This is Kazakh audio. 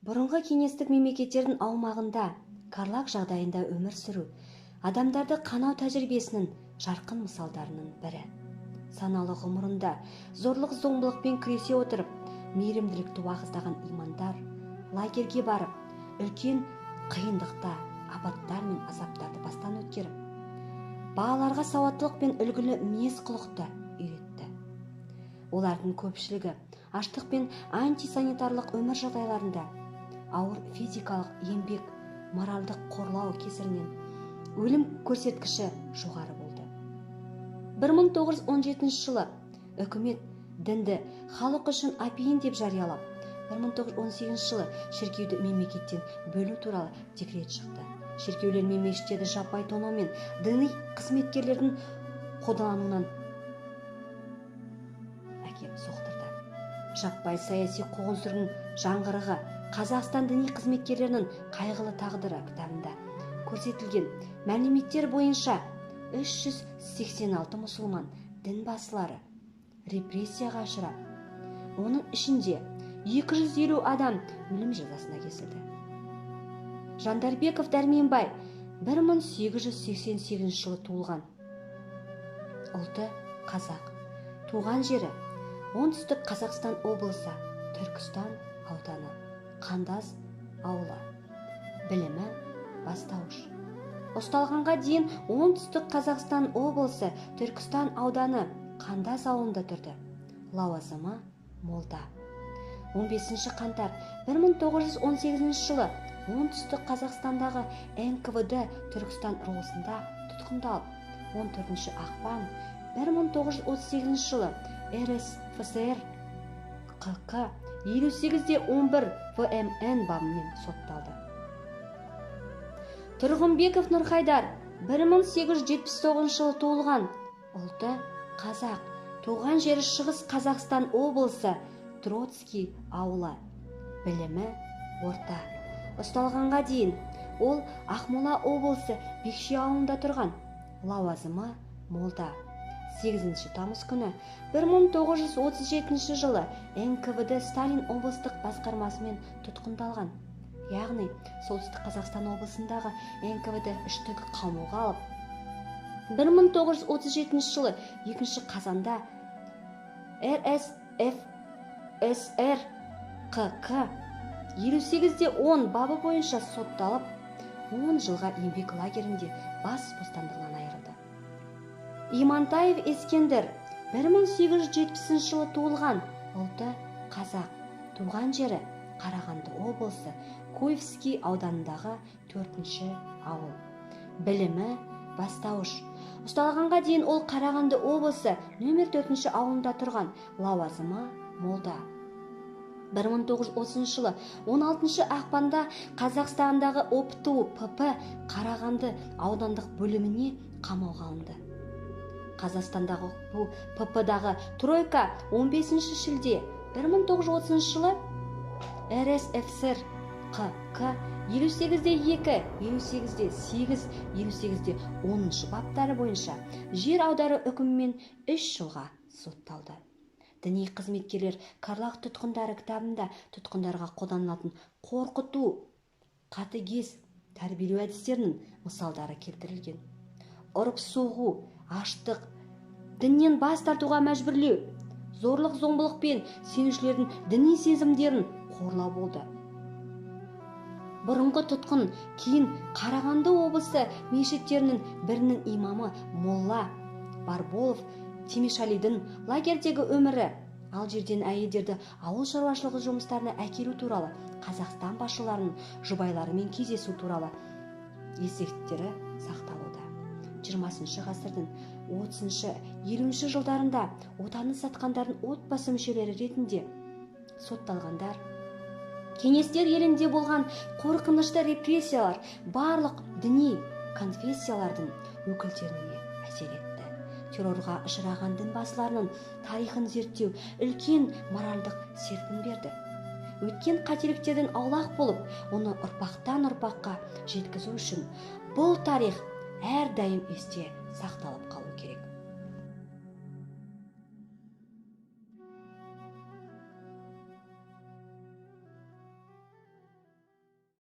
Бұрынғы кеңестік мемлекеттердің аумағында карлаг жағдайында өмір сүру адамдарды қанау тәжірибесінің жарқын мысалдарының бірі. Саналы ғұмырында зорлық-зомбылықпен күресе отырып, мейірімділікті уағыздаған имандар лагерге барып, үлкен қиындықта апаттар мен азаптарды бастан өткеріп, балаларға сауаттылық пен үлгілі мінез-құлықты үйретті. Олардың көпшілігі аштық пен антисанитарлық өмір жағдайларында, ауыр физикалық еңбек, моральдық қорлау кесірінен өлім көрсеткіші жоғары болды. 1917 жылы үкімет дінді халық үшін апиын деп жариялап, 1918 жылы шіркеуді мемлекеттен бөлу туралы декрет шықты. Шіркеулер мен мешіттерді жаппай тонау мен діни қызметкерлердің қудалануынан әкеліп соқтырды. Жаппай саяси қуғын-сүргін жаңғырығы Қазақстан діни қызметкерлерінің қайғылы тағдыры кітабында көрсетілген мәліметтер бойынша 386 мұсылман дін басылары репрессияға ұшырап, оның ішінде 250 адам өлім жазасына кесілді. Жандарбеков Дәрменбай 1888 жылы туылған. Ұлты қазақ. Туған жері оңтүстік Қазақстан облысы, Түркістан ауданы, Қандас ауылы. Білімі бастауыш. Ұсталғанға дейін оңтүстік Қазақстан облысы, Түркістан ауданы, Қандас ауылында тұрды. Лауазымы молда. 15 қаңтар 1918 жылы оңтүстік Қазақстандағы НКВД Түркістан рулысында тұтқындалып, 14 ақпан 1938 жылы РСФСР КК 58-11 ВМН бабымен сотталды. Тұрғынбеков Нұрхайдар 1879 жылы туылған. Ұлты қазақ. Туған жері Шығыс Қазақстан облысы, Троцкий ауылы. Білімі орта. Ұсталғанға дейін ол Ақмола облысы Бекши ауылында тұрған. Лауазымы молда. 8 тамыз күні 1937 жылы НКВД Сталин облыстық басқармасымен тұтқындалған. Яғни Солтүстік Қазақстан облысындағы НКВД үштігі қамауға алып, 1937 жылы 2 қазанда РСФСР КК 58-10 бабы бойынша сотталып, 10 жылға еңбек лагерінде бас бостандығынан айырылды. Имантаев Ескендір 1870 жылы туылған. Ұлты қазақ. Туған жері Қарағанды облысы, Коевский ауданындағы 4-ші ауыл. Білімі бастауыш. Ұсталғанға дейін ол Қарағанды облысы нөмір 4-ші ауылында тұрған. Лауазымы молда. 1930 жылы 16 ақпанда Қазақстандағы ОПТУ ПП Қарағанды аудандық бөліміне қамауға алынды. Қазақстандағы ПП-дағы тройка 15 шілде 1930 жылы РСФСР КК 58-2, 58-8, 58-10 баптары бойынша жер аудару үкімімен 3 жылға сотталды. Діни қызметкерлер Карлаг тұтқындары кітабында тұтқындарға қолданылатын қорқыту, қатыгез тәрбиелеу әдістерінің мысалдары келтірілген. Ұрып-соғу, аштық, діннен бас тартуға мәжбүрлеу, зорлық-зомбылық пен сенушілердің діни сезімдерін қорлау болды. Бұрынғы тұтқын кейін Қарағанды облысы мешіттерінің бірінің имамы Молла Барболов Тимишалидің лагердегі өмірі, ал жерден әйелдерді ауыл шаруашылығы жұмыстарына әкелу туралы Қазақстан басшыларының жұбайларымен кездесу туралы естеліктері сақталуда. 20 ғасырдың 30-50 жылдарында отанын сатқандардың отбасы мүшелері ретінде сотталғандар, кеңестер елінде болған қорқынышты репрессиялар барлық діни конфессиялардың өкілдеріне әсер етті. Террорға ұшыраған дін басыларының тарихын зерттеу үлкен моральдық серпін берді. Өткен қателіктерден аулақ болып, оны ұрпақтан ұрпаққа жеткізу үшін бұл тарих әрдайым есте сақталып